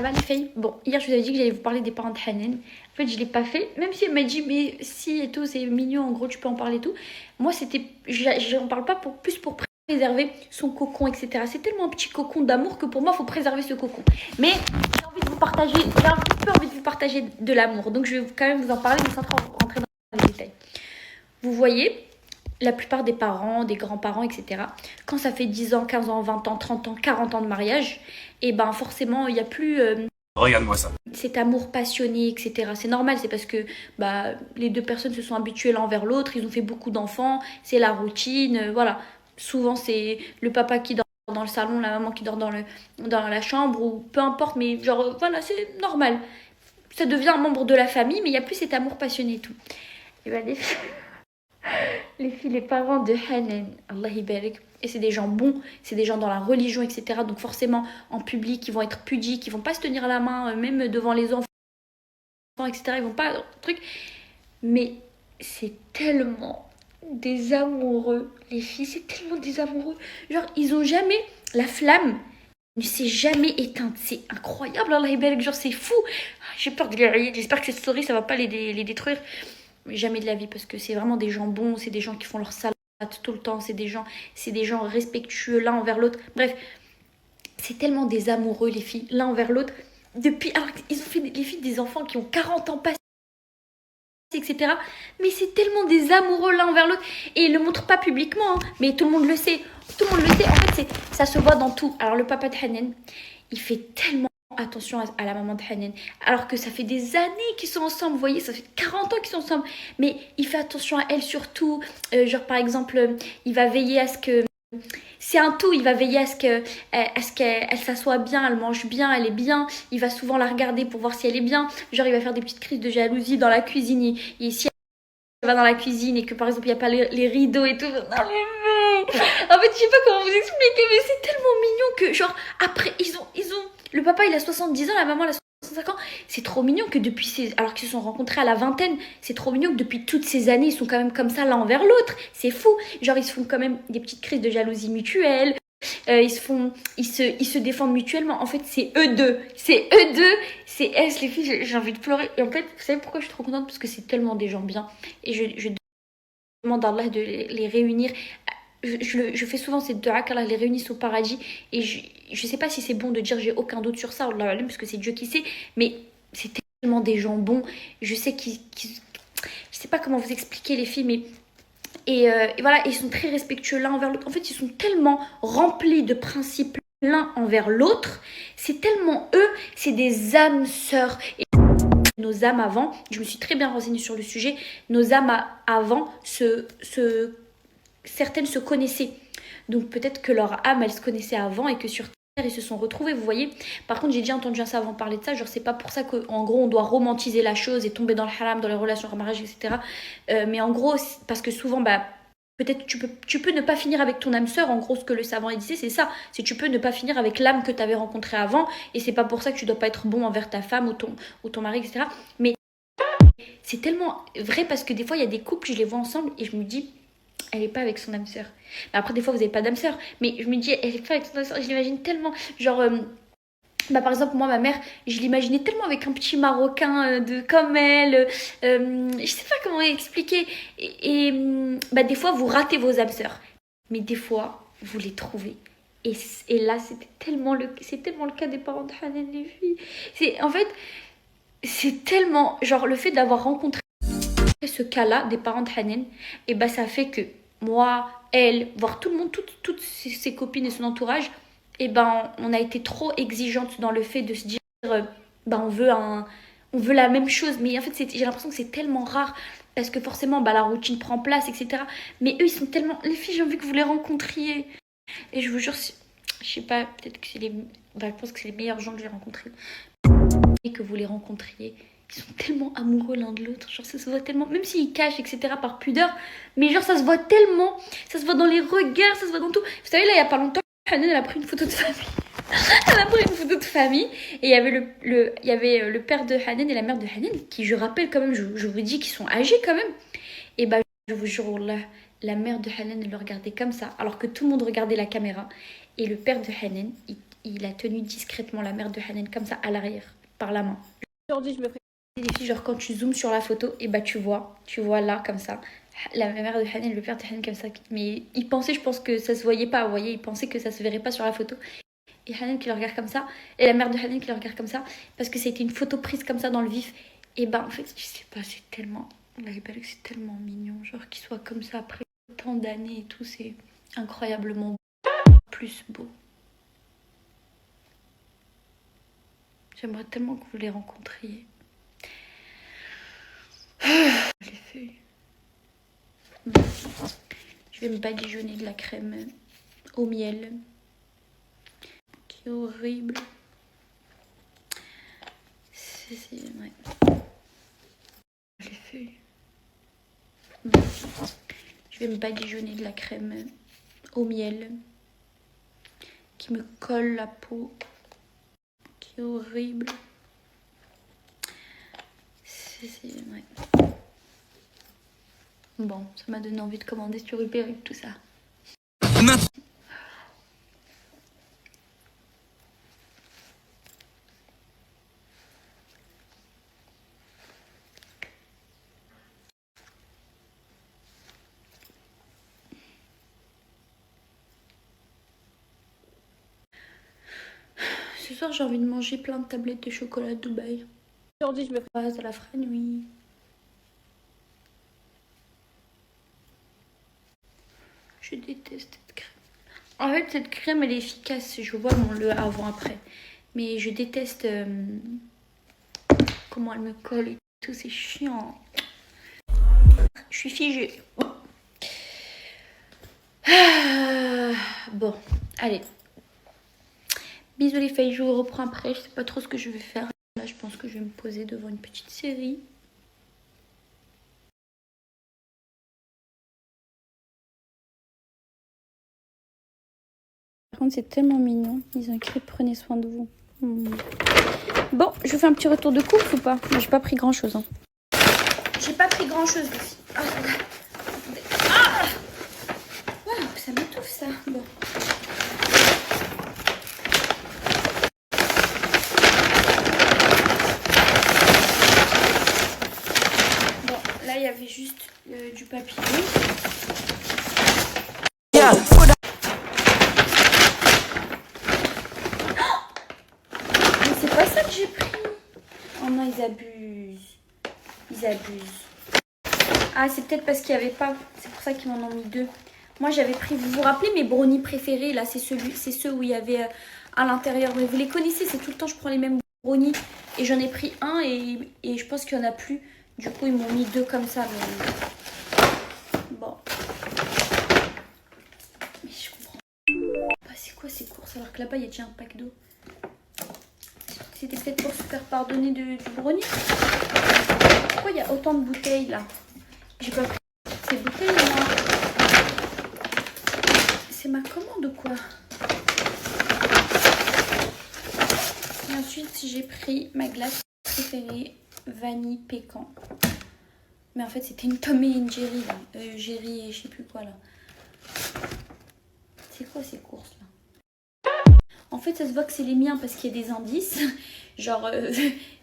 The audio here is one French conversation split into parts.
Va les filles. Bon, hier je vous avais dit que j'allais vous parler des parents de Hanan. En fait, je l'ai pas fait, même si elle m'a dit mais si et tout, c'est mignon, en gros, tu peux en parler et tout. Moi, c'était, j'en parle pas pour plus pour préserver son cocon, etc. C'est tellement un petit cocon d'amour que pour moi, il faut préserver ce cocon. Mais j'ai envie de vous partager, j'ai un petit peu envie de vous partager de l'amour, donc je vais quand même vous en parler, mais sans trop rentrer dans les détails. Vous voyez, la plupart des parents, des grands-parents, etc., quand ça fait 10 ans, 15 ans, 20 ans, 30 ans, 40 ans de mariage, et ben forcément, il n'y a plus Regarde-moi ça. cet amour passionné, etc. C'est normal, c'est parce que bah, les deux personnes se sont habituées l'un vers l'autre, ils ont fait beaucoup d'enfants, c'est la routine, voilà. Souvent, c'est le papa qui dort dans le salon, la maman qui dort dans la chambre, ou peu importe, mais genre, voilà, c'est normal. Ça devient un membre de la famille, mais il n'y a plus cet amour passionné et tout. Et ben, les parents de Hanan, Allah barik, et c'est des gens bons, c'est des gens dans la religion, etc. Donc forcément, en public, ils vont être pudiques, ils vont pas se tenir la main, même devant les enfants, etc. Ils vont pas... truc. Mais c'est tellement des amoureux, les filles, c'est tellement des amoureux. Genre, ils ont jamais... La flamme ne s'est jamais éteinte. C'est incroyable, Allah barik, genre c'est fou. J'ai peur de les rayer, j'espère que cette story, ça va pas les détruire. Jamais de la vie, parce que c'est vraiment des gens bons, c'est des gens qui font leur salade tout le temps, c'est des gens respectueux l'un envers l'autre. Bref, c'est tellement des amoureux les filles l'un envers l'autre. Depuis, alors ils ont fait les filles des enfants qui ont 40 ans passés, etc. Mais c'est tellement des amoureux l'un envers l'autre et ils le montrent pas publiquement, hein, mais tout le monde le sait. Tout le monde le sait. En fait, ça se voit dans tout. Alors le papa de Hanan, il fait tellement attention à la maman de Hanan. Alors que ça fait des années qu'ils sont ensemble, vous voyez, ça fait 40 ans qu'ils sont ensemble. Mais il fait attention à elle surtout. Genre par exemple, il va veiller à ce que... C'est un tout, il va veiller à ce qu'elle s'assoie bien, elle mange bien, elle est bien. Il va souvent la regarder pour voir si elle est bien. Genre il va faire des petites crises de jalousie dans la cuisine. Si elle va dans la cuisine et que par exemple il n'y a pas les rideaux et tout, non mais... En fait je sais pas comment vous expliquer, mais c'est tellement mignon que genre après ils ont le papa il a 70 ans, la maman elle a 65 ans. C'est trop mignon que depuis alors qu'ils se sont rencontrés à la vingtaine, c'est trop mignon que depuis toutes ces années ils sont quand même comme ça l'un envers l'autre. C'est fou. Genre ils se font quand même des petites crises de jalousie mutuelle. Ils se défendent mutuellement. En fait, c'est eux deux, c'est elles les filles. J'ai envie de pleurer. Et en fait, vous savez pourquoi je suis trop contente? Parce que c'est tellement des gens bien. Et je demande à Allah de les réunir. Je fais souvent ces deux qu'Allah les réunisse au paradis. Et je sais pas si c'est bon de dire j'ai aucun doute sur ça, Allah alam, parce que c'est Dieu qui sait. Mais c'est tellement des gens bons. Je sais je sais pas comment vous expliquer les filles, mais et voilà, ils sont très respectueux l'un envers l'autre. En fait, ils sont tellement remplis de principes l'un envers l'autre. C'est tellement eux, c'est des âmes sœurs. Et nos âmes avant, je me suis très bien renseignée sur le sujet, nos âmes avant, certaines se connaissaient. Donc peut-être que leur âme, elle se connaissait avant et que sur Terre, ils se sont retrouvés, vous voyez. Par contre, j'ai déjà entendu un savant parler de ça, genre c'est pas pour ça qu'en gros on doit romantiser la chose et tomber dans le haram, dans les relations en mariage, etc. Mais en gros, parce que souvent, bah, peut-être tu peux ne pas finir avec ton âme sœur, en gros ce que le savant disait, c'est ça. C'est tu peux ne pas finir avec l'âme que tu avais rencontrée avant, et c'est pas pour ça que tu dois pas être bon envers ta femme ou ton mari, etc. Mais c'est tellement vrai parce que des fois il y a des couples, je les vois ensemble et je me dis elle est pas avec son âme sœur. Mais après, des fois, vous avez pas d'âme sœur. Mais je me dis, elle est pas avec son âme sœur. Je l'imagine tellement. Genre, bah, par exemple, moi, ma mère, je l'imaginais tellement avec un petit Marocain comme elle. Je sais pas comment expliquer. Bah, des fois, vous ratez vos âmes sœurs. Mais des fois, vous les trouvez. Et là, c'est tellement le cas des parents de Hanan, les filles. En fait, c'est tellement. Genre, le fait d'avoir rencontré ce cas-là des parents de Hanan, et bah ça fait que moi, elle, voire tout le monde, toutes ses copines et son entourage, et ben on a été trop exigeantes dans le fait de se dire bah on veut la même chose, mais en fait j'ai l'impression que c'est tellement rare parce que forcément bah la routine prend place, etc. Mais eux ils sont tellement les filles, j'ai envie que vous les rencontriez et je vous jure je sais pas, peut-être que c'est bah, je pense que c'est les meilleurs gens que j'ai rencontrés et que vous les rencontriez. Ils sont tellement amoureux l'un de l'autre, genre ça se voit tellement, même s'ils cachent, etc. par pudeur, mais genre ça se voit tellement, ça se voit dans les regards, ça se voit dans tout. Vous savez, là, il y a pas longtemps, Hanan, elle a pris une photo de famille. Elle a pris une photo de famille, et il y avait il y avait le père de Hanan et la mère de Hanan, qui je rappelle quand même, je vous dis qu'ils sont âgés quand même. Et bah, je vous jure, la mère de Hanan, elle le regardait comme ça, alors que tout le monde regardait la caméra. Et le père de Hanan, il a tenu discrètement la mère de Hanan comme ça à l'arrière, par la main. Aujourd'hui, je me ferai des filles, genre quand tu zoomes sur la photo, et bah tu vois là comme ça, la mère de Hanan, le père de Hanan comme ça. Mais il pensait, je pense que ça se voyait pas, vous voyez, il pensait que ça se verrait pas sur la photo. Et Hanan qui le regarde comme ça, et la mère de Hanan qui le regarde comme ça, parce que c'était une photo prise comme ça dans le vif. Et bah en fait, je sais pas, c'est tellement, c'est tellement mignon, genre qu'il soit comme ça après tant d'années et tout, c'est incroyablement plus beau. J'aimerais tellement que vous les rencontriez. Les feuilles. Je vais me badigeonner de la crème au miel. Qui est horrible. Ouais. Les feuilles. Je vais me badigeonner de la crème au miel. Qui me colle la peau. Qui est horrible. Ouais. Bon, ça m'a donné envie de commander sur Uber et tout ça. Ce soir, j'ai envie de manger plein de tablettes de chocolat de Dubaï. Aujourd'hui, je me ferai à la fraîche nuit. Je déteste cette crème. En fait, cette crème, elle est efficace. Je vois le avant-après. Mais je déteste comment elle me colle et tout. C'est chiant. Je suis figée. Bon, allez. Bisous les filles, je vous reprends après. Je sais pas trop ce que je vais faire. Là, je pense que je vais me poser devant une petite série. Par contre, c'est tellement mignon. Ils ont écrit prenez soin de vous. Bon, je vous fais un petit retour de course ou pas? Moi, j'ai pas pris grand chose. Hein. J'ai pas pris grand chose, les filles. Ah, ça m'étouffe ça. Bon. Bon, là, il y avait juste du papier. Yeah. Mais c'est pas ça que j'ai pris. Oh non, ils abusent. Ils abusent. Ah, c'est peut-être parce qu'il n'y avait pas. C'est pour ça qu'ils m'en ont mis 2. Moi, j'avais pris. Vous vous rappelez mes brownies préférés? Là, c'est ceux où il y avait à l'intérieur. Vous les connaissez, c'est tout le temps, je prends les mêmes brownies. Et j'en ai pris un et je pense qu'il n'y en a plus. Du coup, ils m'ont mis 2 comme ça. Mais... Bon. Mais je comprends pas. C'est quoi ces courses? Alors que là-bas, il y a déjà un pack d'eau. C'était peut-être pour se faire pardonner du brownie. Pourquoi il y a autant de bouteilles là? J'ai pas pris ces bouteilles là. C'est ma commande ou quoi? Et ensuite j'ai pris ma glace préférée, vanille pécan. Mais en fait c'était une Tom et Jerry là. Jerry et je sais plus quoi là. C'est quoi ces courses là? En fait ça se voit que c'est les miens parce qu'il y a des indices. Genre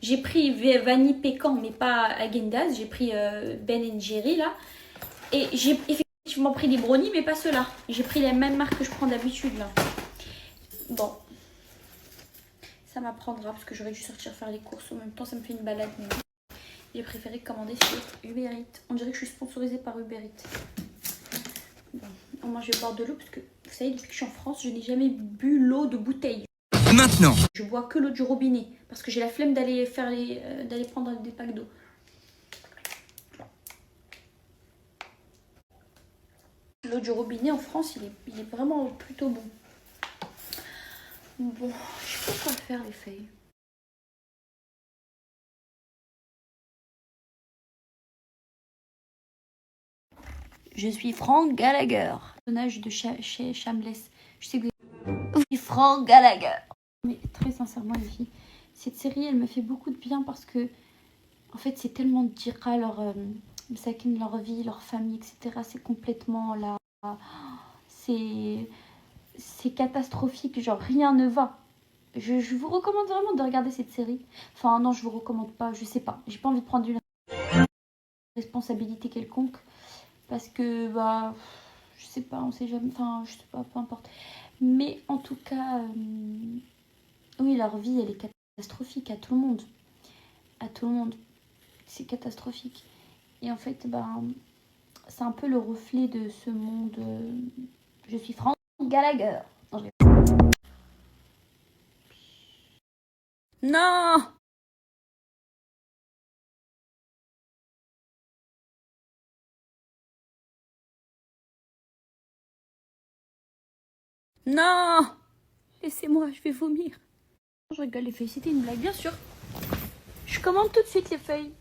j'ai pris vanille pécan mais pas Häagen-Dazs. J'ai pris Ben Jerry là. Et j'ai effectivement pris des brownies, mais pas ceux-là. J'ai pris les mêmes marques que je prends d'habitude, là. Bon. Ça m'apprendra, parce que j'aurais dû sortir faire les courses. En même temps, ça me fait une balade. Mais j'ai préféré commander sur Uber Eats. On dirait que je suis sponsorisée par Uber Eats. Bon. Moi, je vais boire de l'eau, parce que, vous savez, depuis que je suis en France, je n'ai jamais bu l'eau de bouteille. Maintenant. Je bois que l'eau du robinet, parce que j'ai la flemme d'aller d'aller prendre des packs d'eau. L'eau du robinet en France, il est vraiment plutôt bon. Bon, je sais pas quoi faire les filles. Je suis Frank Gallagher. Personnage de chez Shameless. Je sais que vous... Oui, Frank Gallagher. Mais très sincèrement les filles, cette série elle me fait beaucoup de bien parce que en fait c'est tellement dira leur vie, leur famille, etc. C'est complètement là. C'est catastrophique, genre rien ne va. Je vous recommande vraiment de regarder cette série. Enfin, non, je vous recommande pas, je sais pas. J'ai pas envie de prendre une responsabilité quelconque. Parce que, bah, je sais pas, on sait jamais. Enfin, je sais pas, peu importe. Mais en tout cas, oui, leur vie, elle est catastrophique à tout le monde. À tout le monde. C'est catastrophique. Et en fait, bah, c'est un peu le reflet de ce monde. Je suis Franck Gallagher. Non, non, laissez-moi, je vais vomir. Je rigole, les feuilles, c'était une blague, bien sûr. Je commande tout de suite les feuilles.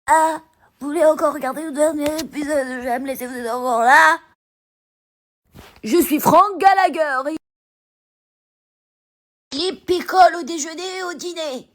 Ah, vous voulez encore regarder le dernier épisode de J'aime laisser vous enfants là? Je suis Franck Gallagher. Il picole au déjeuner et au dîner.